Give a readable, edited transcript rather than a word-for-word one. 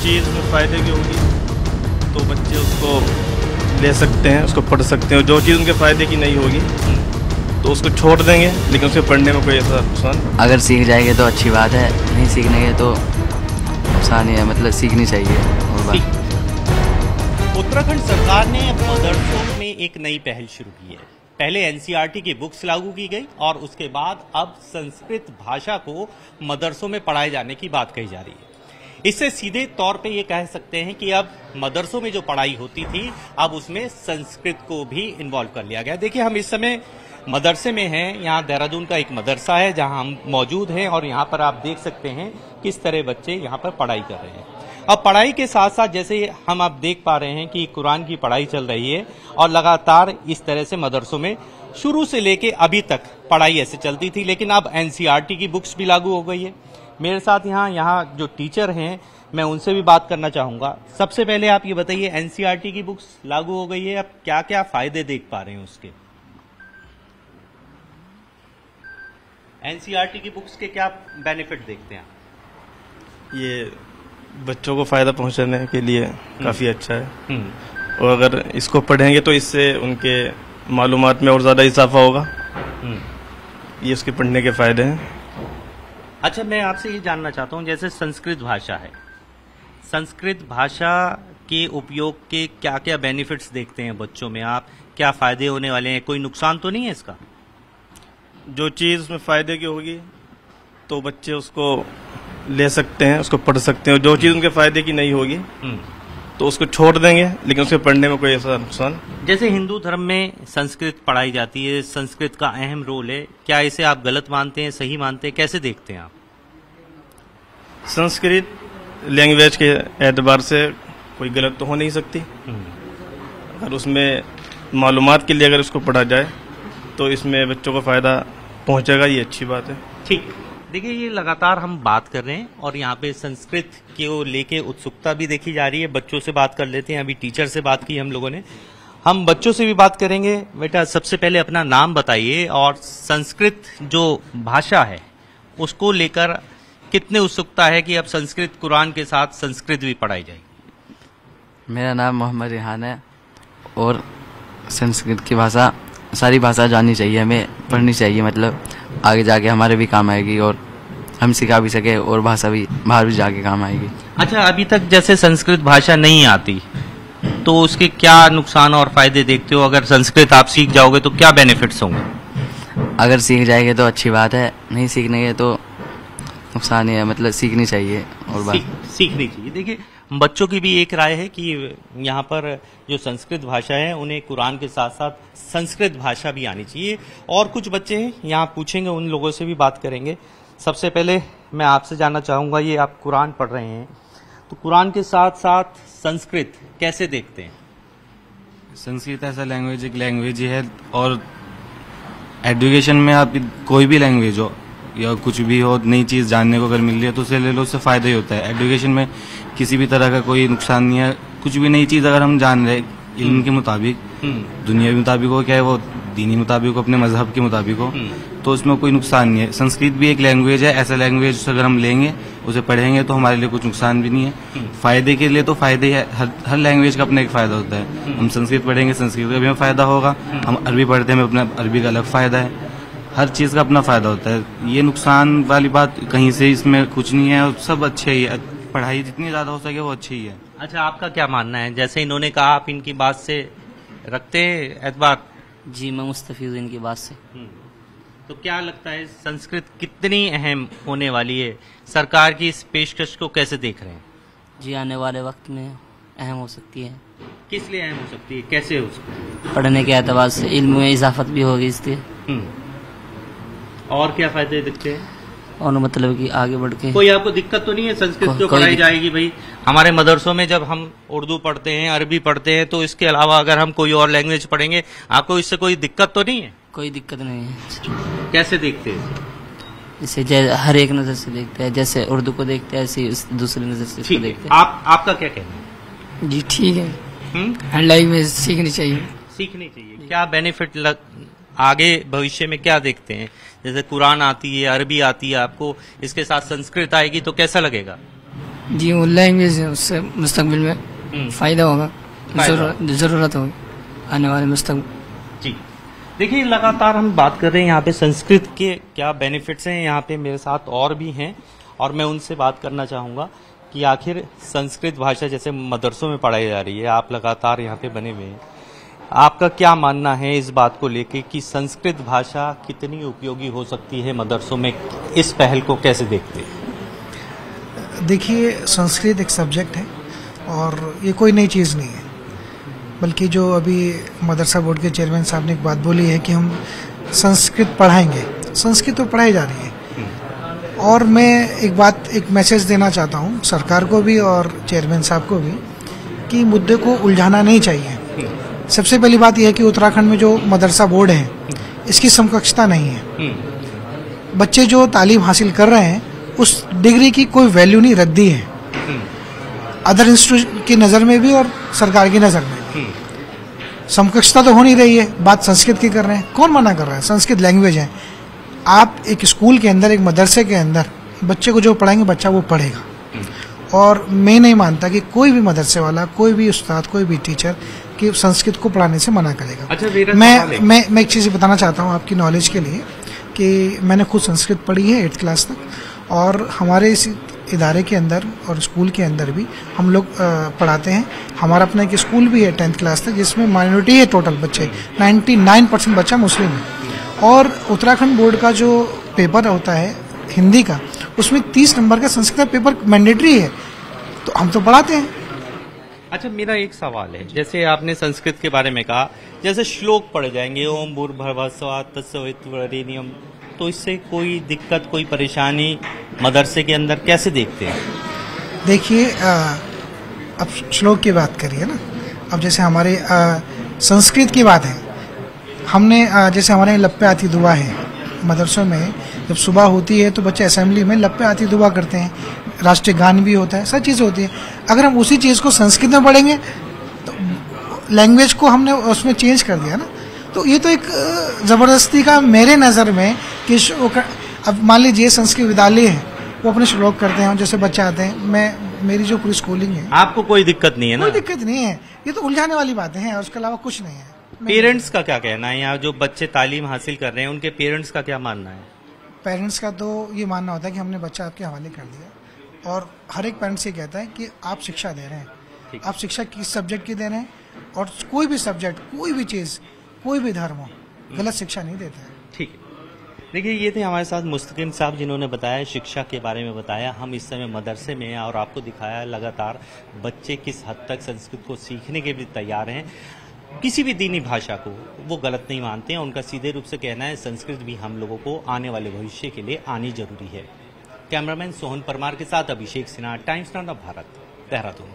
चीज़ में फ़ायदे की होगी तो बच्चे उसको ले सकते हैं, उसको पढ़ सकते हैं, और जो चीज़ उनके फ़ायदे की नहीं होगी तो उसको छोड़ देंगे, लेकिन उसके पढ़ने में कोई ऐसा नुकसान। अगर सीख जाएंगे तो अच्छी बात है, नहीं सीखने तो नुकसान ही है, मतलब सीखनी चाहिए। और उत्तराखंड सरकार ने अब मदरसों में एक नई पहल शुरू की है। पहले एनसीईआरटी की बुक्स लागू की गई और उसके बाद अब संस्कृत भाषा को मदरसों में पढ़ाए जाने की बात कही जा रही है। इससे सीधे तौर पे ये कह सकते हैं कि अब मदरसों में जो पढ़ाई होती थी अब उसमें संस्कृत को भी इन्वॉल्व कर लिया गया। देखिए, हम इस समय मदरसे में हैं। यहाँ देहरादून का एक मदरसा है जहाँ हम मौजूद हैं और यहाँ पर आप देख सकते हैं किस तरह बच्चे यहाँ पर पढ़ाई कर रहे हैं। अब पढ़ाई के साथ साथ जैसे हम आप देख पा रहे हैं कि कुरान की पढ़ाई चल रही है और लगातार इस तरह से मदरसों में शुरू से लेके अभी तक पढ़ाई ऐसे चलती थी, लेकिन अब एनसीईआरटी की बुक्स भी लागू हो गई है। मेरे साथ यहाँ जो टीचर हैं मैं उनसे भी बात करना चाहूंगा। सबसे पहले आप ये बताइए, एनसीईआरटी की बुक्स लागू हो गई है, अब क्या क्या फायदे देख पा रहे हैं उसके? एनसीईआरटी की बुक्स के क्या बेनिफिट देखते हैं? ये बच्चों को फ़ायदा पहुंचाने के लिए काफ़ी अच्छा है, और अगर इसको पढ़ेंगे तो इससे उनके मालूमात में और ज़्यादा इजाफा होगा। ये उसके पढ़ने के फ़ायदे हैं। अच्छा, मैं आपसे ये जानना चाहता हूँ, जैसे संस्कृत भाषा है, संस्कृत भाषा के उपयोग के क्या क्या बेनिफिट्स देखते हैं बच्चों में आप? क्या फ़ायदे होने वाले हैं? कोई नुकसान तो नहीं है इसका? जो चीज़ उसमें फ़ायदे की होगी तो बच्चे उसको ले सकते हैं, उसको पढ़ सकते हैं, और जो चीज़ उनके फ़ायदे की नहीं होगी तो उसको छोड़ देंगे, लेकिन उसके पढ़ने में कोई ऐसा नुकसान। जैसे हिंदू धर्म में संस्कृत पढ़ाई जाती है, संस्कृत का अहम रोल है, क्या इसे आप गलत मानते हैं, सही मानते हैं, कैसे देखते हैं आप? संस्कृत लैंग्वेज के एतबार से कोई गलत तो हो नहीं सकती। अगर उसमें मालूमात के लिए अगर उसको पढ़ा जाए तो इसमें बच्चों को फ़ायदा पहुंचेगा, ये अच्छी बात है। ठीक, देखिए, ये लगातार हम बात कर रहे हैं और यहाँ पे संस्कृत को लेके उत्सुकता भी देखी जा रही है। बच्चों से बात कर लेते हैं, अभी टीचर से बात की हम लोगों ने, हम बच्चों से भी बात करेंगे। बेटा, सबसे पहले अपना नाम बताइए और संस्कृत जो भाषा है उसको लेकर कितने उत्सुकता है कि अब संस्कृत कुरान के साथ संस्कृत भी पढ़ाई जाएगी? मेरा नाम मोहम्मद रिहान है, और संस्कृत की भाषा, सारी भाषा जाननी चाहिए, हमें पढ़नी चाहिए, मतलब आगे जाके हमारे भी काम आएगी और हम सिखा भी सके और भाषा भी बाहर भी जाके काम आएगी। अच्छा, अभी तक जैसे संस्कृत भाषा नहीं आती तो उसके क्या नुकसान और फायदे देखते हो? अगर संस्कृत आप सीख जाओगे तो क्या बेनिफिट्स होंगे? अगर सीख जाएंगे तो अच्छी बात है, नहीं सीखने तो नुकसान ही है, मतलब सीखनी चाहिए। और सीखनी चाहिए। देखिए, बच्चों की भी एक राय है कि यहाँ पर जो संस्कृत भाषा है उन्हें कुरान के साथ साथ संस्कृत भाषा भी आनी चाहिए। और कुछ बच्चे हैं यहाँ, पूछेंगे, उन लोगों से भी बात करेंगे। सबसे पहले मैं आपसे जानना चाहूँगा, ये आप कुरान पढ़ रहे हैं तो कुरान के साथ साथ संस्कृत कैसे देखते हैं? संस्कृत ऐसा लैंग्वेज एक लैंग्वेज ही है, और एजुकेशन में आप कोई भी लैंग्वेज हो या कुछ भी हो, नई चीज़ जानने को अगर मिल रही है तो उसे ले लो, उससे फ़ायदा ही होता है। एजुकेशन में किसी भी तरह का कोई नुकसान नहीं है। कुछ भी नई चीज़ अगर हम जान रहे इल्म के मुताबिक, दुनियावी मुताबिक हो, क्या है वो दीनी मुताबिक हो, अपने मजहब के मुताबिक हो, तो उसमें कोई नुकसान नहीं है। संस्कृत भी एक लैंग्वेज है, ऐसा लैंग्वेज अगर हम लेंगे, उसे पढ़ेंगे तो हमारे लिए कुछ नुकसान भी नहीं है। फायदे के लिए तो फायदे है, हर लैंग्वेज का अपना एक फायदा होता है। हम संस्कृत पढ़ेंगे, संस्कृत का भी हमें फायदा होगा। हम अरबी पढ़ते हैं, हमें अपना अरबी का अलग फायदा है। हर चीज़ का अपना फायदा होता है। ये नुकसान वाली बात कहीं से इसमें कुछ नहीं है, और सब अच्छे ही है। पढ़ाई जितनी ज़्यादा हो सके वो अच्छी ही है। अच्छा, आपका क्या मानना है? जैसे इन्होंने कहा, आप इनकी बात से रखते हैं एतबार? जी, मैं मुस्तफीद हूँ इनकी बात से। तो क्या लगता है संस्कृत कितनी अहम होने वाली है? सरकार की इस पेशकश को कैसे देख रहे हैं? जी, आने वाले वक्त में अहम हो सकती है। किस लिए अहम हो सकती है, कैसे हो सकती है? पढ़ने के एतबार से इल्म में इजाफत भी होगी इससे। और क्या फायदे दिखते हैं? और मतलब कि आगे बढ़ के कोई आपको दिक्कत तो नहीं है संस्कृत जो पढ़ाई जाएगी? भाई, हमारे मदरसों में जब हम उर्दू पढ़ते हैं, अरबी पढ़ते हैं, तो इसके अलावा अगर हम कोई और लैंग्वेज पढ़ेंगे, आपको इससे कोई दिक्कत तो नहीं है? कोई दिक्कत नहीं है। कैसे देखते हैं? इसे हर एक नजर से देखते हैं, जैसे उर्दू को देखते हैं ऐसे दूसरी नजर से इसको देखते हैं। आपका क्या कहना है? जी ठीक है, हर लैंग्वेज सीखनी चाहिए। सीखनी चाहिए। क्या बेनिफिट आगे भविष्य में क्या देखते हैं? जैसे कुरान आती है, अरबी आती है, आपको इसके साथ संस्कृत आएगी तो कैसा लगेगा? जी वो लैंग्वेज है, उससे मुस्तकबिल में फायदा होगा, जरूरत होगी आने वाले मुस्तकबिल। जी देखिए, लगातार हम बात कर रहे हैं यहाँ पे संस्कृत के क्या बेनिफिट्स हैं। यहाँ पे मेरे साथ और भी हैं और मैं उनसे बात करना चाहूँगा कि आखिर संस्कृत भाषा जैसे मदरसों में पढ़ाई जा रही है, आप लगातार यहाँ पे बने हुए हैं, आपका क्या मानना है इस बात को लेके कि संस्कृत भाषा कितनी उपयोगी हो सकती है मदरसों में? इस पहल को कैसे देखते हैं? देखिए, संस्कृत एक सब्जेक्ट है और ये कोई नई चीज़ नहीं है, बल्कि जो अभी मदरसा बोर्ड के चेयरमैन साहब ने एक बात बोली है कि हम संस्कृत पढ़ाएंगे, संस्कृत तो पढ़ाई जा रही है। और मैं एक मैसेज देना चाहता हूँ सरकार को भी और चेयरमैन साहब को भी कि मुद्दे को उलझाना नहीं चाहिए। सबसे पहली बात यह है कि उत्तराखंड में जो मदरसा बोर्ड है इसकी समकक्षता नहीं है। बच्चे जो तालीम हासिल कर रहे हैं उस डिग्री की कोई वैल्यू नहीं, रद्दी है अदर इंस्टीट्यूट की नज़र में भी और सरकार की नज़र में भी। समकक्षता तो हो नहीं रही है। बात संस्कृत की कर रहे हैं, कौन मना कर रहा है? संस्कृत लैंग्वेज है। आप एक स्कूल के अंदर, एक मदरसे के अंदर बच्चे को जो पढ़ाएंगे बच्चा वो पढ़ेगा। और मैं नहीं मानता कि कोई भी मदरसे वाला, कोई भी उस्ताद, कोई भी टीचर कि संस्कृत को पढ़ाने से मना करेगा। अच्छा, मैं एक चीज़ बताना चाहता हूँ आपकी नॉलेज के लिए कि मैंने खुद संस्कृत पढ़ी है 8th क्लास तक, और हमारे इस इदारे के अंदर और स्कूल के अंदर भी हम लोग पढ़ाते हैं। हमारा अपना एक स्कूल भी है 10th क्लास तक, जिसमें माइनॉरिटी है टोटल बच्चे, 99% बच्चा मुस्लिम है। और उत्तराखंड बोर्ड का जो पेपर होता है हिंदी का, उसमें 30 नंबर का संस्कृत पेपर मैंडेटरी है, तो हम तो पढ़ाते हैं। अच्छा, मेरा एक सवाल है, जैसे आपने संस्कृत के बारे में कहा, जैसे श्लोक पढ़ जाएंगे ओम भूर्भुवस्सुवः तत्सवितुर्वरेण्यम, तो इससे कोई दिक्कत, कोई परेशानी मदरसे के अंदर कैसे देखते हैं? देखिए, अब श्लोक की बात करिए ना। अब जैसे हमारे संस्कृत की बात है, हमने जैसे हमारे लप्पे आती दुआ है मदरसों में, जब सुबह होती है तो बच्चे असेंबली में लप्पे आती दुआ करते हैं, राष्ट्रीय गान भी होता है, सब चीज़ें होती है। अगर हम उसी चीज़ को संस्कृत में पढ़ेंगे तो लैंग्वेज को हमने उसमें चेंज कर दिया ना, तो ये तो एक ज़बरदस्ती का मेरे नज़र में कि अब मान लीजिए संस्कृत विद्यालय है, वो अपने श्लोक करते हैं, जैसे बच्चे आते हैं, मेरी जो पूरी स्कूलिंग है, आपको कोई दिक्कत नहीं है ना? कोई दिक्कत नहीं है, ये तो उलझाने वाली बातें हैं और उसके अलावा कुछ नहीं है। पेरेंट्स का क्या कहना है? यहाँ जो बच्चे तालीम हासिल कर रहे हैं उनके पेरेंट्स का क्या मानना है? पेरेंट्स का तो ये मानना होता है कि हमने बच्चा आपके हवाले कर दिया, और हर एक पेरेंट्स ये कहता है कि आप शिक्षा दे रहे हैं, आप शिक्षा किस सब्जेक्ट की दे रहे हैं, और कोई भी सब्जेक्ट, कोई भी चीज़, कोई भी धर्म हो, गलत शिक्षा नहीं देता है। ठीक है, देखिए ये थे हमारे साथ मुस्तकिम साहब, जिन्होंने बताया, शिक्षा के बारे में बताया। हम इस समय मदरसे में हैं और आपको दिखाया लगातार बच्चे किस हद तक संस्कृत को सीखने के भी तैयार हैं। किसी भी दीनी भाषा को वो गलत नहीं मानते हैं, उनका सीधे रूप से कहना है संस्कृत भी हम लोगों को आने वाले भविष्य के लिए आनी जरूरी है। कैमरामैन सोहन परमार के साथ अभिषेक सिन्हा, टाइम्स नाउ भारत, देहरादून।